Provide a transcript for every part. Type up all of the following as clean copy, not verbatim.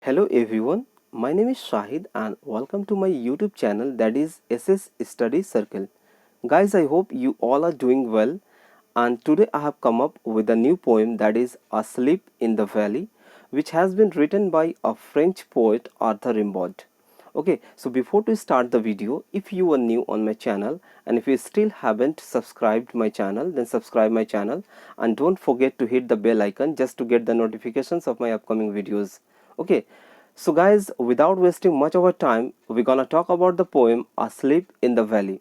Hello everyone, my name is Shahid and welcome to my YouTube channel that is SS Study Circle. Guys, I hope you all are doing well and today I have come up with a new poem that is Asleep in the Valley, which has been written by a French poet Arthur Rimbaud. Okay, so before to start the video, if you are new on my channel and if you still haven't subscribed my channel, then subscribe my channel and don't forget to hit the bell icon just to get the notifications of my upcoming videos. Okay, so guys, without wasting much of our time, we're gonna talk about the poem Asleep in the Valley.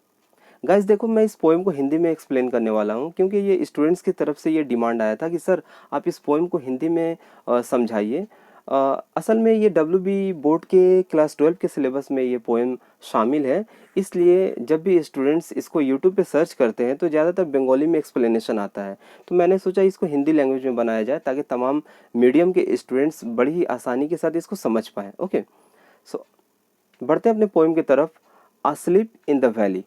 Guys देखो, मैं इस poem को हिंदी में explain करने वाला हूँ क्योंकि ये स्टूडेंट्स की तरफ से ये डिमांड आया था कि सर आप इस पोएम को हिंदी में समझाइए। असल में ये WB बोर्ड के क्लास 12 के सिलेबस में ये पोएम शामिल है, इसलिए जब भी स्टूडेंट्स इसको यूट्यूब पे सर्च करते हैं तो ज़्यादातर बंगाली में एक्सप्लेनेशन आता है। तो मैंने सोचा इसको हिंदी लैंग्वेज में बनाया जाए ताकि तमाम मीडियम के स्टूडेंट्स बड़ी ही आसानी के साथ इसको समझ पाएँ। ओके, सो बढ़ते हैं अपने पोएम की तरफ। Asleep in the valley.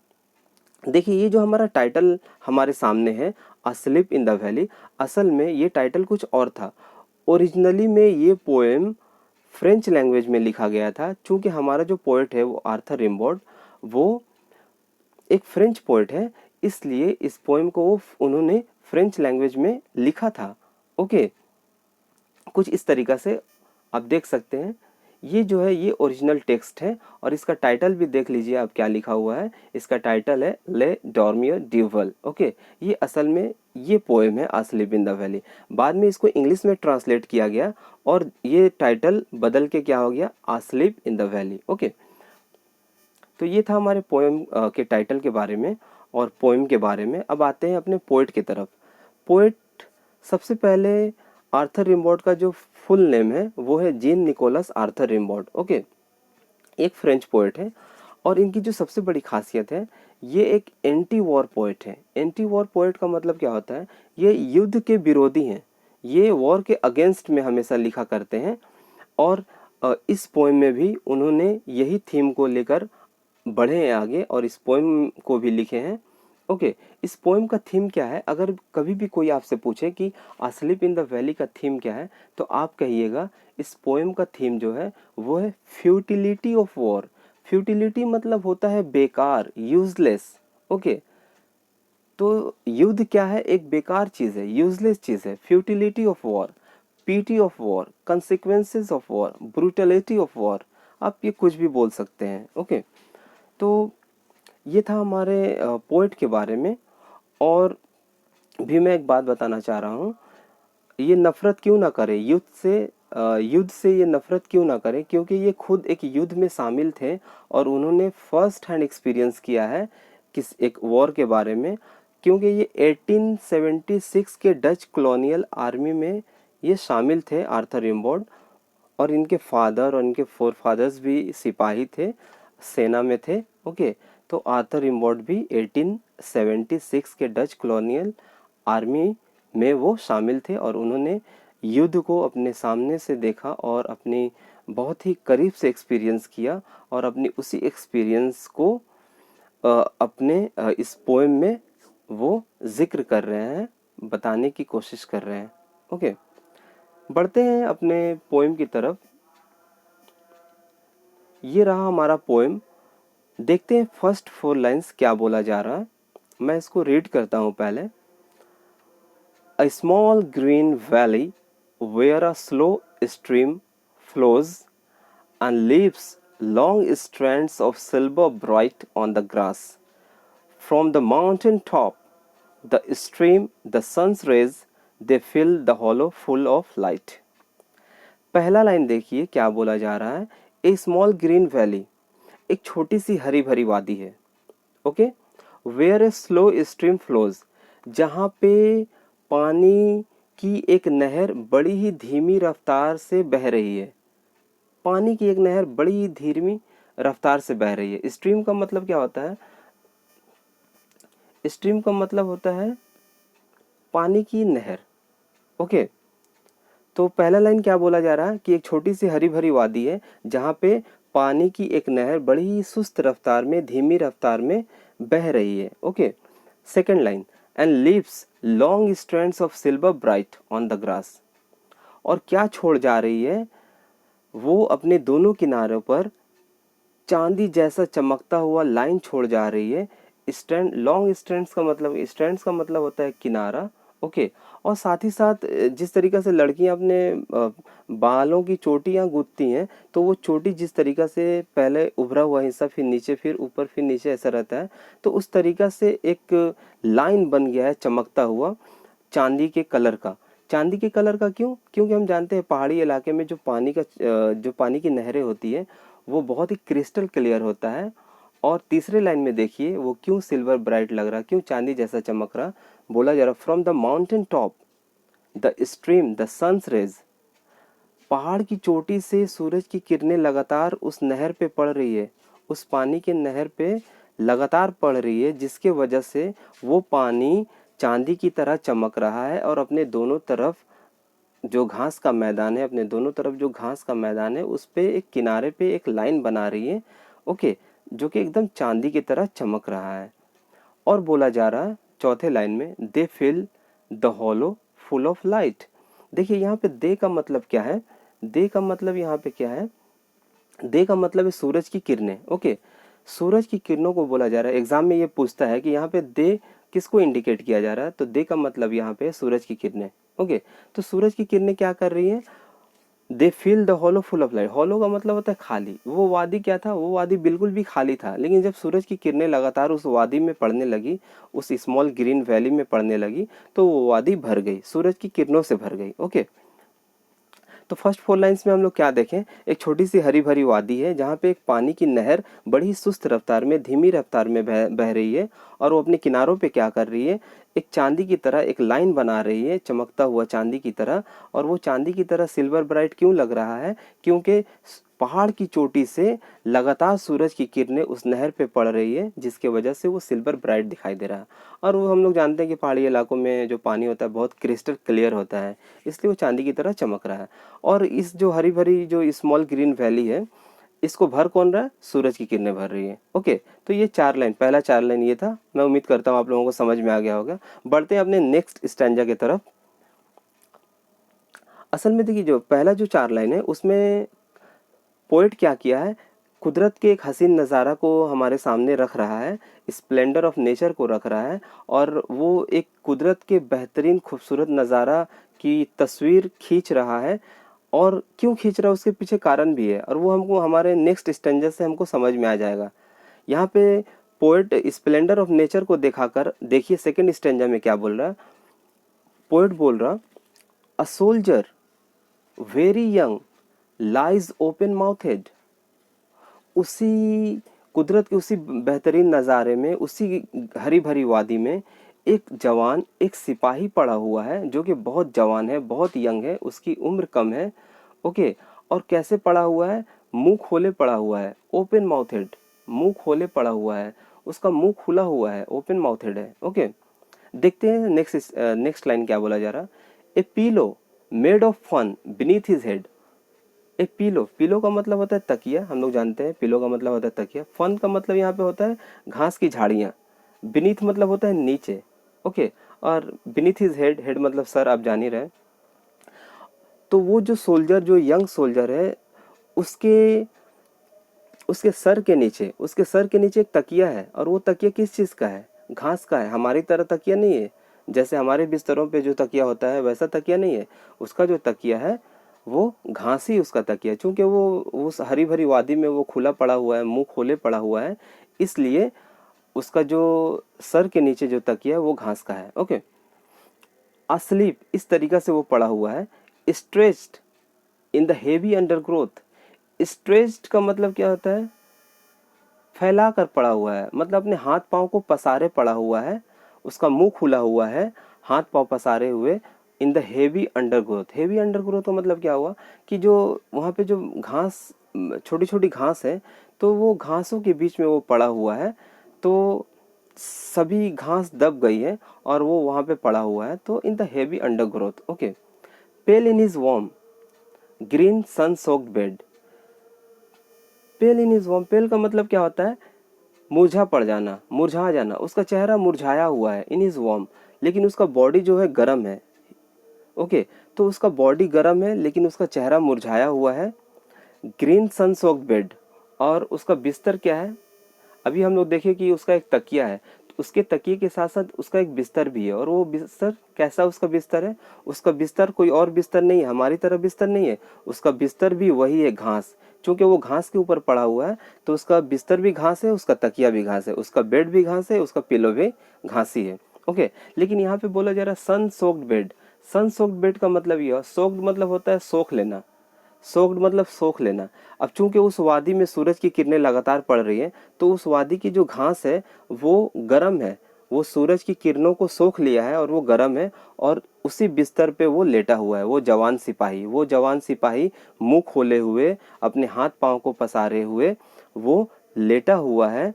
देखिए, ये जो हमारा टाइटल हमारे सामने है, अस्लीप इन द वैली, असल में ये टाइटल कुछ और था। ओरिजिनली में ये पोएम फ्रेंच लैंग्वेज में लिखा गया था। चूंकि हमारा जो पोएट है वो आर्थर रिम्बाउड, वो एक फ्रेंच पोएट है, इसलिए इस पोएम को उन्होंने फ्रेंच लैंग्वेज में लिखा था। ओके, कुछ इस तरीक़ा से आप देख सकते हैं। ये जो है ये ओरिजिनल टेक्स्ट है और इसका टाइटल भी देख लीजिए आप क्या लिखा हुआ है। इसका टाइटल है ले डॉर्मियर ड्यूवल। ओके, ये असल में ये पोएम है अस्लीप इन द वैली। बाद में इसको इंग्लिश में ट्रांसलेट किया गया और ये टाइटल बदल के क्या हो गया, asleep in the valley. Okay, तो ये था हमारे पोएम के टाइटल के बारे में और पोएम के बारे में। अब आते हैं अपने पोएट की तरफ। पोएट सबसे पहले आर्थर रिम्बाउड का जो फुल नेम है वो है जीन निकोलस आर्थर रिम्बाउड। ओके, एक फ्रेंच पोएट है और इनकी जो सबसे बड़ी खासियत है, ये एक एंटी वॉर पोएट है। एंटी वॉर पोएट का मतलब क्या होता है, ये युद्ध के विरोधी हैं, ये वॉर के अगेंस्ट में हमेशा लिखा करते हैं और इस पोएम में भी उन्होंने यही थीम को लेकर बढ़े हैं आगे और इस पोएम को भी लिखे हैं। ओके, इस पोएम का थीम क्या है, अगर कभी भी कोई आपसे पूछे कि अस्लीप इन द वैली का थीम क्या है, तो आप कहिएगा इस पोएम का थीम जो है वो है फ्यूटिलिटी ऑफ वॉर। फ्यूटिलिटी मतलब होता है बेकार, यूजलेस। ओके, तो युद्ध क्या है, एक बेकार चीज़ है, यूजलेस चीज़ है। Futility of war, PT of war, consequences of war, brutality of war, आप ये कुछ भी बोल सकते हैं। ओके, तो ये था हमारे पोएट के बारे में। और भी मैं एक बात बताना चाह रहा हूँ, ये नफ़रत क्यों ना करे युद्ध से, युद्ध से ये नफ़रत क्यों ना करे, क्योंकि ये खुद एक युद्ध में शामिल थे और उन्होंने फर्स्ट हैंड एक्सपीरियंस किया है किस एक वॉर के बारे में। क्योंकि ये 1876 के डच कॉलोनियल आर्मी में ये शामिल थे आर्थर रिम्बाउड, और इनके फादर और इनके फोर फादर्स भी सिपाही थे, सेना में थे। ओके, तो आर्थर रिम्बाउड भी 1876 के डच कॉलोनियल आर्मी में वो शामिल थे और उन्होंने युद्ध को अपने सामने से देखा और अपनी बहुत ही करीब से एक्सपीरियंस किया और अपनी उसी एक्सपीरियंस को अपने इस पोएम में वो जिक्र कर रहे हैं, बताने की कोशिश कर रहे हैं। ओके, बढ़ते हैं अपने पोएम की तरफ। ये रहा हमारा पोएम। देखते हैं फर्स्ट 4 लाइन्स क्या बोला जा रहा है। मैं इसको रीड करता हूँ पहले। A small green valley where a slow stream flows and leaves long strands of silver bright on the grass. From the mountain top, the stream, the sun's rays, they fill the hollow full of light. पहला line देखिए क्या बोला जा रहा है। ए small green valley, एक छोटी सी हरी भरी वादी है। Okay, where a slow stream flows, जहाँ पे पानी की एक नहर बड़ी ही धीमी रफ्तार से बह रही है। पानी की एक नहर बड़ी ही धीमी रफ्तार से बह रही है। स्ट्रीम का मतलब क्या होता है, स्ट्रीम का मतलब होता है पानी की नहर। ओके, तो पहला लाइन क्या बोला जा रहा है कि एक छोटी सी हरी भरी वादी है जहाँ पे पानी की एक नहर बड़ी ही सुस्त रफ्तार में, धीमी रफ्तार में बह रही है। Okay, second line, and leaves long strands of silver bright on the grass, और क्या छोड़ जा रही है, वो अपने दोनों किनारों पर चांदी जैसा चमकता हुआ लाइन छोड़ जा रही है। स्ट्रैंड, लॉन्ग स्ट्रैंड्स का मतलब होता है किनारा। ओके। और साथ ही साथ जिस तरीक़ा से लड़कियां अपने बालों की चोटियां गूंथती हैं, तो वो चोटी जिस तरीक़ा से पहले उभरा हुआ हिस्सा, फिर नीचे, फिर ऊपर, फिर नीचे ऐसा रहता है, तो उस तरीक़ा से एक लाइन बन गया है चमकता हुआ चांदी के कलर का। चांदी के कलर का क्यों? क्योंकि हम जानते हैं पहाड़ी इलाके में जो पानी की नहरें होती है वो बहुत ही क्रिस्टल क्लियर होता है। और तीसरे लाइन में देखिए वो क्यों सिल्वर ब्राइट लग रहा, क्यों चांदी जैसा चमक रहा। बोला जा रहा, from the mountain top the stream the sun's rays, पहाड़ की चोटी से सूरज की किरणें लगातार उस नहर पे पड़ रही है, उस पानी के नहर पे लगातार पड़ रही है, जिसके वजह से वो पानी चांदी की तरह चमक रहा है। और अपने दोनों तरफ जो घास का मैदान है, अपने दोनों तरफ जो घास का मैदान है, उस पे एक किनारे पे एक लाइन बना रही है। ओके। जो कि एकदम चांदी की तरह चमक रहा है। और बोला जा रहा है चौथे लाइन में, they fill the hollow full of light. देखिए यहाँ पे दे का मतलब क्या है? दे का मतलब यहाँ पे क्या है? दे का मतलब है सूरज की किरणें। ओके। सूरज की किरणों को बोला जा रहा है। एग्जाम में ये पूछता है कि यहाँ पे दे किसको इंडिकेट किया जा रहा है, तो दे का मतलब यहाँ पे सूरज की किरणें। ओके। तो सूरज की किरणें क्या कर रही हैं? They feel the hollow full of light. Hollow का मतलब होता है खाली। वो वादी क्या था? वो वादी बिल्कुल भी खाली था, लेकिन जब सूरज की किरणें लगातार उस वादी में पड़ने लगी, उस स्मॉल ग्रीन वैली में पड़ने लगी, तो वो वादी भर गई, सूरज की किरणों से भर गई। ओके। तो फर्स्ट 4 लाइंस में हम लोग क्या देखें? एक छोटी सी हरी भरी वादी है जहाँ पे एक पानी की नहर बड़ी सुस्त रफ्तार में, धीमी रफ्तार में बह रही है। और वो अपने किनारों पे क्या कर रही है? एक चांदी की तरह एक लाइन बना रही है, चमकता हुआ चांदी की तरह। और वो चांदी की तरह सिल्वर ब्राइट क्यों लग रहा है? क्योंकि पहाड़ की चोटी से लगातार सूरज की किरणें उस नहर पे पड़ रही है, जिसके वजह से वो सिल्वर ब्राइट दिखाई दे रहा है। और वो हम लोग जानते हैं कि पहाड़ी इलाकों में जो पानी होता है बहुत क्रिस्टल क्लियर होता है, इसलिए वो चांदी की तरह चमक रहा है। और इस जो हरी भरी जो स्मॉल ग्रीन वैली है, इसको भर कौन रहा है? सूरज की किरणें भर रही है। ओके। तो ये 4 लाइन, पहला 4 लाइन ये था। मैं उम्मीद करता हूँ आप लोगों को समझ में आ गया होगा। बढ़ते हैं अपने नेक्स्ट स्टैंजा की तरफ। असल में देखिए जो पहला जो 4 लाइन है उसमें पोएट क्या किया है? कुदरत के एक हसीन नज़ारा को हमारे सामने रख रहा है, स्प्लेंडर ऑफ नेचर को रख रहा है। और वो एक कुदरत के बेहतरीन खूबसूरत नज़ारा की तस्वीर खींच रहा है। और क्यों खींच रहा है उसके पीछे कारण भी है, और वो हमको हमारे नेक्स्ट स्टैंजा से हमको समझ में आ जाएगा। यहाँ पे पोएट स्प्लेंडर ऑफ नेचर को दिखाकर देखिए सेकंड स्टैंजा में क्या बोल रहा है। पोएट बोल रहा, a soldier very young lies open mouthed. उसी कुदरत के उसी बेहतरीन नज़ारे में, उसी हरी भरी वादी में एक जवान, एक सिपाही पड़ा हुआ है, जो कि बहुत जवान है, बहुत यंग है, उसकी उम्र कम है। ओके। और कैसे पड़ा हुआ है? मुंह खोले पड़ा हुआ है, ओपन माउथेड। मुंह खोले पड़ा हुआ है, उसका मुंह खुला हुआ है, ओपन माउथेड है। ओके। देखते हैं नेक्स्ट लाइन क्या बोला जा रहा। A pillow made of fern beneath his head. एक पीलो, पीलो का मतलब होता है तकिया, हम लोग जानते हैं पीलो का मतलब होता है तकिया। फन का मतलब यहाँ पे होता है घास की झाड़ियाँ। बीनीथ मतलब होता है नीचे। ओके। और बीनीथ हिज हेड, हेड मतलब सर, आप जान ही रहे। तो वो जो सोल्जर, जो यंग सोल्जर है, उसके उसके सर के नीचे, उसके सर के नीचे एक तकिया है। और वो तकिया किस चीज़ का है? घास का है। हमारी तरह तकिया नहीं है, जैसे हमारे बिस्तरों पे जो तकिया होता है वैसा तकिया नहीं है। उसका जो तकिया है वो घास ही उसका तकिया है। चूंकि वो उस हरी भरी वादी में वो खुला पड़ा हुआ है, मुंह खोले पड़ा हुआ है, इसलिए उसका जो सर के नीचे जो तकिया है वो घास का है। ओके। अस्लीप, इस तरीका से वो पड़ा हुआ है। Stretched in the heavy undergrowth. Stretched का मतलब क्या होता है? फैला कर पड़ा हुआ है, मतलब अपने हाथ पांव को पसारे पड़ा हुआ है, उसका मुंह खुला हुआ है, हाथ पांव पसारे हुए। इन the heavy undergrowth, heavy undergrowth का मतलब क्या हुआ कि जो वहाँ पे जो घास, छोटी छोटी घास है, तो वो घासों के बीच में वो पड़ा हुआ है। तो सभी घास दब गई है और वो वहाँ पे पड़ा हुआ है, तो in the heavy undergrowth. Okay. Pale in his warm green sun soaked bed. Pale in his warm, pale का मतलब क्या होता है? मुरझा पड़ जाना, मुरझा जाना। उसका चेहरा मुरझाया हुआ है, इन इज वार्म, लेकिन उसका बॉडी जो है गर्म है। ओके। तो उसका बॉडी गर्म है लेकिन उसका चेहरा मुरझाया हुआ है। ग्रीन सन सोक्ड बेड, और उसका बिस्तर क्या है? अभी हम लोग देखें कि उसका एक तकिया है, तो उसके तकिए के साथ साथ उसका एक बिस्तर भी है। और वो बिस्तर कैसा उसका बिस्तर है? उसका बिस्तर कोई और बिस्तर नहीं है, हमारी तरह बिस्तर नहीं है। उसका बिस्तर भी वही है, घास। चूंकि वो घास के ऊपर पड़ा हुआ है तो उसका बिस्तर भी घास है, उसका तकिया भी घास है, उसका बेड भी घास है, उसका पिलो भी घास ही है। ओके, लेकिन यहाँ पे बोला जा रहा है सन सोक्ड बेड। सन सोक्ड बेड का मतलब यह, सोक्ड मतलब होता है सोख लेना, सोक्ड मतलब सोख लेना। अब चूंकि उस वादी में सूरज की किरणें लगातार पड़ रही हैं, तो उस वादी की जो घास है वो गर्म है, वो सूरज की किरणों को सोख लिया है और वो गर्म है। और उसी बिस्तर पे वो लेटा हुआ है, वो जवान सिपाही मुंह खोले हुए, अपने हाथ पांव को पसारे हुए वो लेटा हुआ है।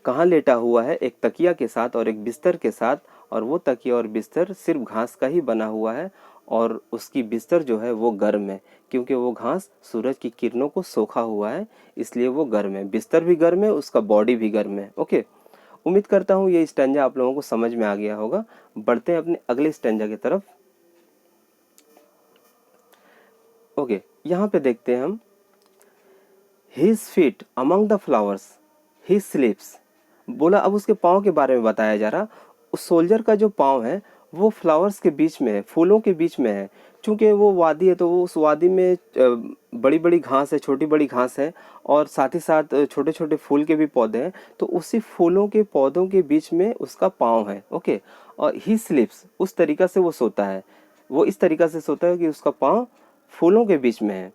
कहाँ लेटा हुआ है? एक तकिया के साथ और एक बिस्तर के साथ। और वो तकिया और बिस्तर सिर्फ घास का ही बना हुआ है, और उसकी बिस्तर जो है वो गर्म है, क्योंकि वो घास सूरज की किरणों को सोखा हुआ है, इसलिए वो गर्म है। बिस्तर भी गर्म है, उसका बॉडी भी गर्म है। ओके, उम्मीद करता हूँ ये स्टैंजा आप लोगों को समझ में आ गया होगा। बढ़ते हैं अपने अगले स्टैंजा की तरफ। ओके, यहाँ पे देखते हैं हम, his feet among the flowers, his स्लीप्स। बोला, अब उसके पाँव के बारे में बताया जा रहा। उस सोल्जर का जो पाँव है वो फ्लावर्स के बीच में है, फूलों के बीच में है। चूंकि वो वादी है तो वो उस वादी में बड़ी बड़ी घास है, छोटी बड़ी घास है, और साथ ही साथ छोटे छोटे फूल के भी पौधे हैं। तो उसी फूलों के पौधों के बीच में उसका पाँव है। ओके, और ही स्लीप्स, उस तरीका से वो सोता है, वो इस तरीका से सोता है कि उसका पाँव फूलों के बीच में है।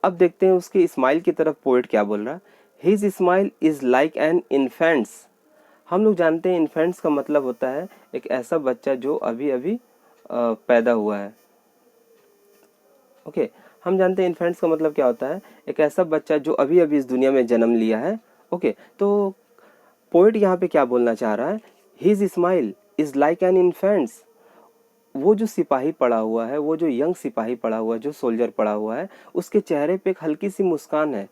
अब देखते हैं उसकी स्माइल की तरफ पोएट क्या बोल रहा है। His smile is like an infants. हम लोग जानते हैं इन्फेंट्स का मतलब होता है एक ऐसा बच्चा जो अभी अभी पैदा हुआ है। ओके, हम जानते हैं इन्फेंट्स का मतलब क्या होता है, एक ऐसा बच्चा जो अभी अभी इस दुनिया में जन्म लिया है। ओके, तो पोएट यहाँ पे क्या बोलना चाह रहा है? His smile is like an infants. वो जो सिपाही पड़ा हुआ है, वो जो यंग सिपाही पड़ा हुआ है, जो सोल्जर पड़ा हुआ है, उसके चेहरे पे एक हल्की सी मुस्कान है।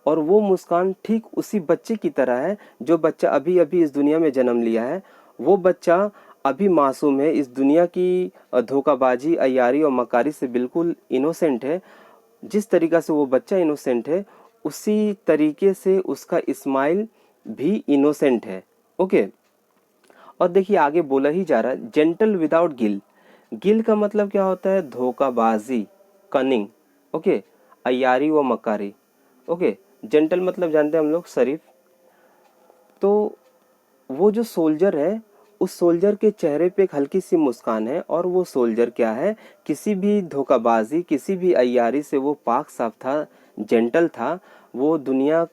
और वो मुस्कान ठीक उसी बच्चे की तरह है जो बच्चा अभी अभी इस दुनिया में जन्म लिया है। वो बच्चा अभी मासूम है, इस दुनिया की धोखाबाजी, अय्यारी और मकारी से बिल्कुल इनोसेंट है। जिस तरीका से वो बच्चा इनोसेंट है, उसी तरीके से उसका स्माइल भी इनोसेंट है। ओके, और देखिए आगे बोला ही जा रहा है, जेंटल विदाउट गिल। गिल का मतलब क्या होता है? धोखाबाजी, कनिंग। ओके, अयारी व मकारी। ओके, जेंटल मतलब जानते हैं हम लोग, शरीफ। तो वो जो सोल्जर है, उस सोल्जर के चेहरे पे एक हल्की सी मुस्कान है। और वो सोल्जर क्या है? किसी भी धोखाबाजी, किसी भी अय्यारी से वो पाक साफ था, जेंटल था। वो दुनिया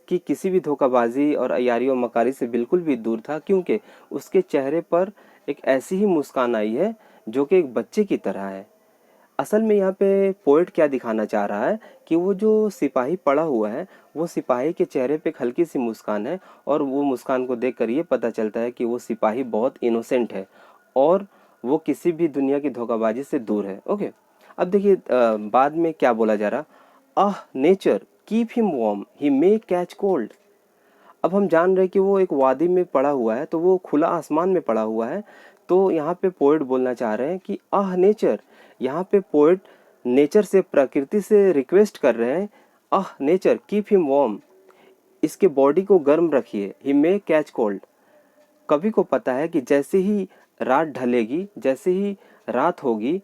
की किसी भी धोखाबाजी और अय्यारी और मकारी से बिल्कुल भी दूर था, क्योंकि उसके चेहरे पर एक ऐसी ही मुस्कान आई है जो कि एक बच्चे की तरह है। असल में यहाँ पे पोएट क्या दिखाना चाह रहा है कि वो जो सिपाही पड़ा हुआ है, वो सिपाही के चेहरे पे एक हल्की सी मुस्कान है, और वो मुस्कान को देखकर ये पता चलता है कि वो सिपाही बहुत इनोसेंट है और वो किसी भी दुनिया की धोखाबाजी से दूर है। ओके, अब देखिए बाद में क्या बोला जा रहा, आह नेचर कीप हिम वार्म, ही मे कैच कोल्ड। अब हम जान रहे हैं कि वो एक वादी में पड़ा हुआ है, तो वो खुला आसमान में पड़ा हुआ है। तो यहाँ पे पोएट बोलना चाह रहे हैं कि आह नेचर, यहाँ पे पोएट नेचर से, प्रकृति से रिक्वेस्ट कर रहे हैं, आह नेचर कीप हिम वार्म, इसके बॉडी को गर्म रखिए, ही मे कैच कोल्ड। कवि को पता है कि जैसे ही रात ढलेगी, जैसे ही रात होगी,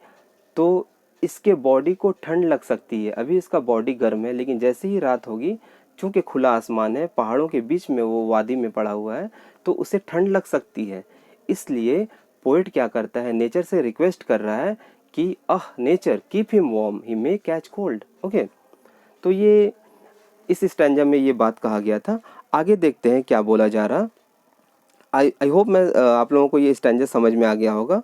तो इसके बॉडी को ठंड लग सकती है। अभी इसका बॉडी गर्म है, लेकिन जैसे ही रात होगी, चूंकि खुला आसमान है, पहाड़ों के बीच में वो वादी में पड़ा हुआ है, तो उसे ठंड लग सकती है। इसलिए पोएट क्या करता है, नेचर से रिक्वेस्ट कर रहा है कि आह नेचर कीप हिम वार्म, ही मे कैच कोल्ड। ओके, तो ये इस स्टैंजा में ये बात कहा गया था। आगे देखते हैं क्या बोला जा रहा। आई होप मैं आप लोगों को ये स्टैंजा समझ में आ गया होगा।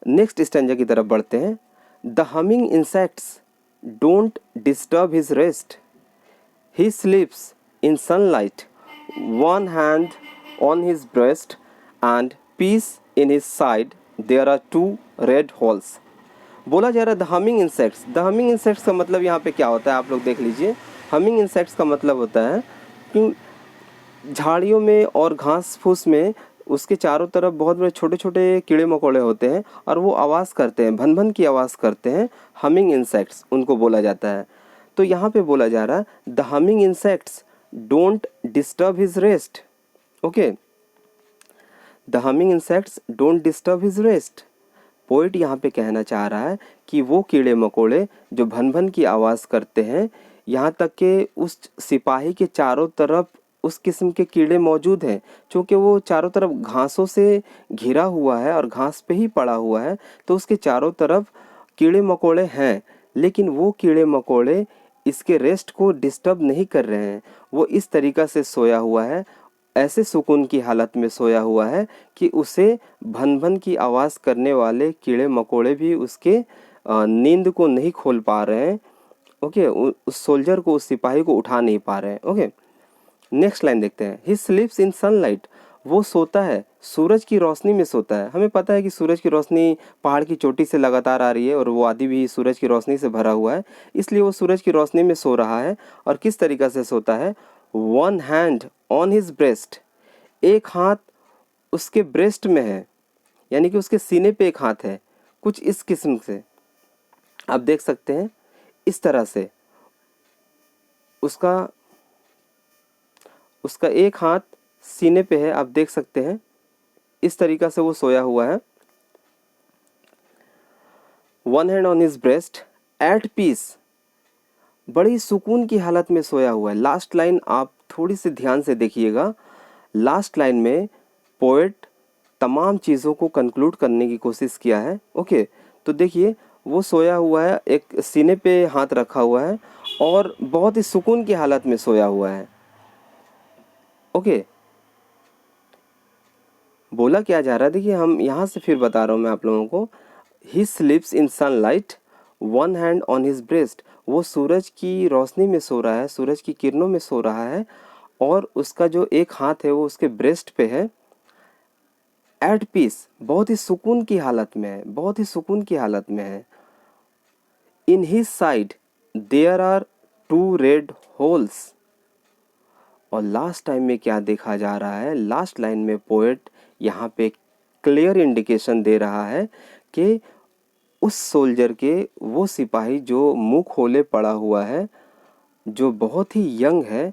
नेक्स्ट स्टैंजा की तरफ बढ़ते हैं। The humming insects don't disturb his rest, he sleeps in sunlight, one hand on his breast and peace in his side, there are two red holes. बोला जा रहा है the humming insects. The humming insects का मतलब यहाँ पे क्या होता है, आप लोग देख लीजिए। हमिंग इंसेक्ट्स का मतलब होता है कि झाड़ियों में और घास फूस में उसके चारों तरफ बहुत बड़े छोटे छोटे कीड़े मकोड़े होते हैं, और वो आवाज़ करते हैं, भन भन की आवाज़ करते हैं। हमिंग इंसेक्ट्स उनको बोला जाता है। तो यहाँ पे बोला जा रहा है the humming insects don't disturb his rest. Okay, the humming insects don't disturb his rest. Poet यहाँ पे कहना चाह रहा है कि वो कीड़े मकोड़े जो भन भन की आवाज़ करते हैं, यहाँ तक कि उस सिपाही के चारों तरफ उस किस्म के कीड़े मौजूद हैं, क्योंकि वो चारों तरफ घासों से घिरा हुआ है और घास पे ही पड़ा हुआ है, तो उसके चारों तरफ कीड़े मकोड़े हैं, लेकिन वो कीड़े मकोड़े इसके रेस्ट को डिस्टर्ब नहीं कर रहे हैं। वो इस तरीक़ा से सोया हुआ है, ऐसे सुकून की हालत में सोया हुआ है कि उसे भन भन की आवाज़ करने वाले कीड़े मकोड़े भी उसके नींद को नहीं खोल पा रहे हैं। ओके, उस सोल्जर को, उस सिपाही को उठा नहीं पा रहे हैं। ओके, नेक्स्ट लाइन देखते हैं। ही स्लीप्स इन सनलाइट। वो सोता है सूरज की रोशनी में सोता है। हमें पता है कि सूरज की रोशनी पहाड़ की चोटी से लगातार आ रही है और वो आदि भी सूरज की रोशनी से भरा हुआ है, इसलिए वो सूरज की रोशनी में सो रहा है। और किस तरीक़ा से सोता है? One hand on his breast. एक हाथ उसके ब्रेस्ट में है, यानी कि उसके सीने पे एक हाथ है, कुछ इस किस्म से आप देख सकते हैं। इस तरह से उसका उसका एक हाथ सीने पे है, आप देख सकते हैं। इस तरीक़ा से वो सोया हुआ है। One hand on his breast at peace. बड़ी सुकून की हालत में सोया हुआ है। लास्ट लाइन आप थोड़ी सी ध्यान से देखिएगा। लास्ट लाइन में पोएट तमाम चीज़ों को कंक्लूड करने की कोशिश किया है। ओके, तो देखिए वो सोया हुआ है, एक सीने पे हाथ रखा हुआ है और बहुत ही सुकून की हालत में सोया हुआ है। ओके, बोला क्या जा रहा है, देखिए हम यहाँ से फिर बता रहा हूँ मैं आप लोगों को। He sleeps in sunlight one hand on his breast. वो सूरज की रोशनी में सो रहा है, सूरज की किरणों में सो रहा है और उसका जो एक हाथ है वो उसके ब्रेस्ट पे है। एट पीस, बहुत ही सुकून की हालत में है, बहुत ही सुकून की हालत में है। In his side there are two red holes. और लास्ट टाइम में क्या देखा जा रहा है? लास्ट लाइन में पोएट यहाँ पे क्लियर इंडिकेशन दे रहा है कि उस सोल्जर के, वो सिपाही जो मुंह खोले पड़ा हुआ है, जो बहुत ही यंग है,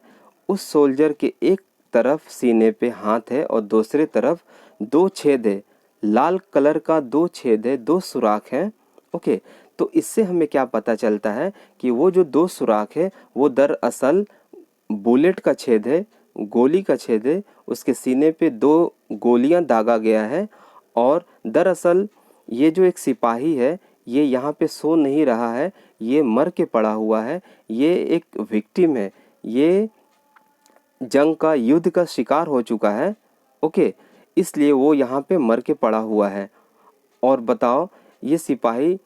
उस सोल्जर के एक तरफ सीने पे हाथ है और दूसरे तरफ दो छेद है, लाल कलर का दो छेद है, दो सुराख हैं। ओके, तो इससे हमें क्या पता चलता है कि वो जो दो सुराख है वो दरअसल बुलेट का छेद है, गोली का छेद है। उसके सीने पे दो गोलियां दागा गया है और दरअसल ये जो एक सिपाही है ये यहाँ पे सो नहीं रहा है, ये मर के पड़ा हुआ है, ये एक विक्टिम है, ये जंग का, युद्ध का शिकार हो चुका है। ओके, इसलिए वो यहाँ पे मर के पड़ा हुआ है। और बताओ ये सिपाही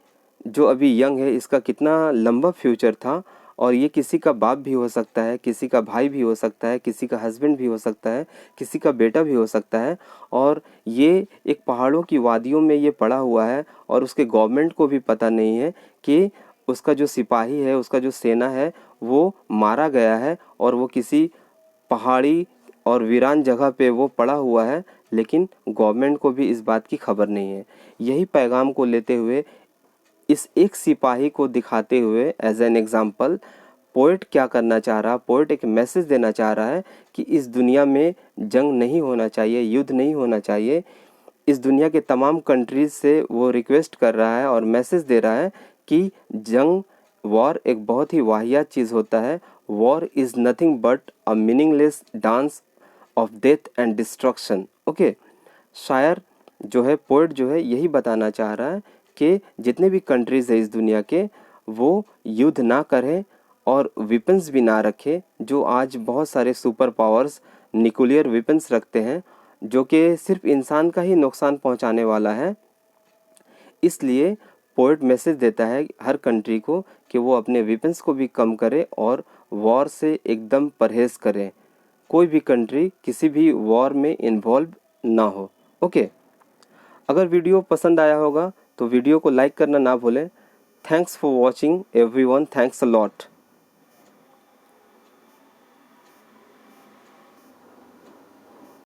जो अभी यंग है इसका कितना लंबा फ्यूचर था, और ये किसी का बाप भी हो सकता है, किसी का भाई भी हो सकता है, किसी का हस्बैंड भी हो सकता है, किसी का बेटा भी हो सकता है। और ये एक पहाड़ों की वादियों में ये पड़ा हुआ है और उसके गवर्नमेंट को भी पता नहीं है कि उसका जो सिपाही है, उसका जो सेना है वो मारा गया है और वो किसी पहाड़ी और वीरान जगह पे वो पड़ा हुआ है, लेकिन गवर्नमेंट को भी इस बात की खबर नहीं है। यही पैगाम को लेते हुए, इस एक सिपाही को दिखाते हुए एज एन एग्जाम्पल, पोएट क्या करना चाह रहा, पोएट एक मैसेज देना चाह रहा है कि इस दुनिया में जंग नहीं होना चाहिए, युद्ध नहीं होना चाहिए। इस दुनिया के तमाम कंट्रीज से वो रिक्वेस्ट कर रहा है और मैसेज दे रहा है कि जंग, वॉर एक बहुत ही वाहियात चीज़ होता है। War is nothing but a meaningless dance of death and destruction. Okay, शायर जो है, पोएट जो है, यही बताना चाह रहा है कि जितने भी कंट्रीज़ है इस दुनिया के, वो युद्ध ना करें और वेपन्स भी ना रखें। जो आज बहुत सारे सुपर पावर्स न्यूक्लियर वेपन्स रखते हैं, जो कि सिर्फ इंसान का ही नुकसान पहुंचाने वाला है। इसलिए पोएट मैसेज देता है हर कंट्री को कि वो अपने वेपन्स को भी कम करे और वॉर से एकदम परहेज़ करें। कोई भी कंट्री किसी भी वॉर में इन्वॉल्व ना हो। ओके, अगर वीडियो पसंद आया होगा तो वीडियो को लाइक करना ना भूलें। Thanks for watching everyone, thanks a lot.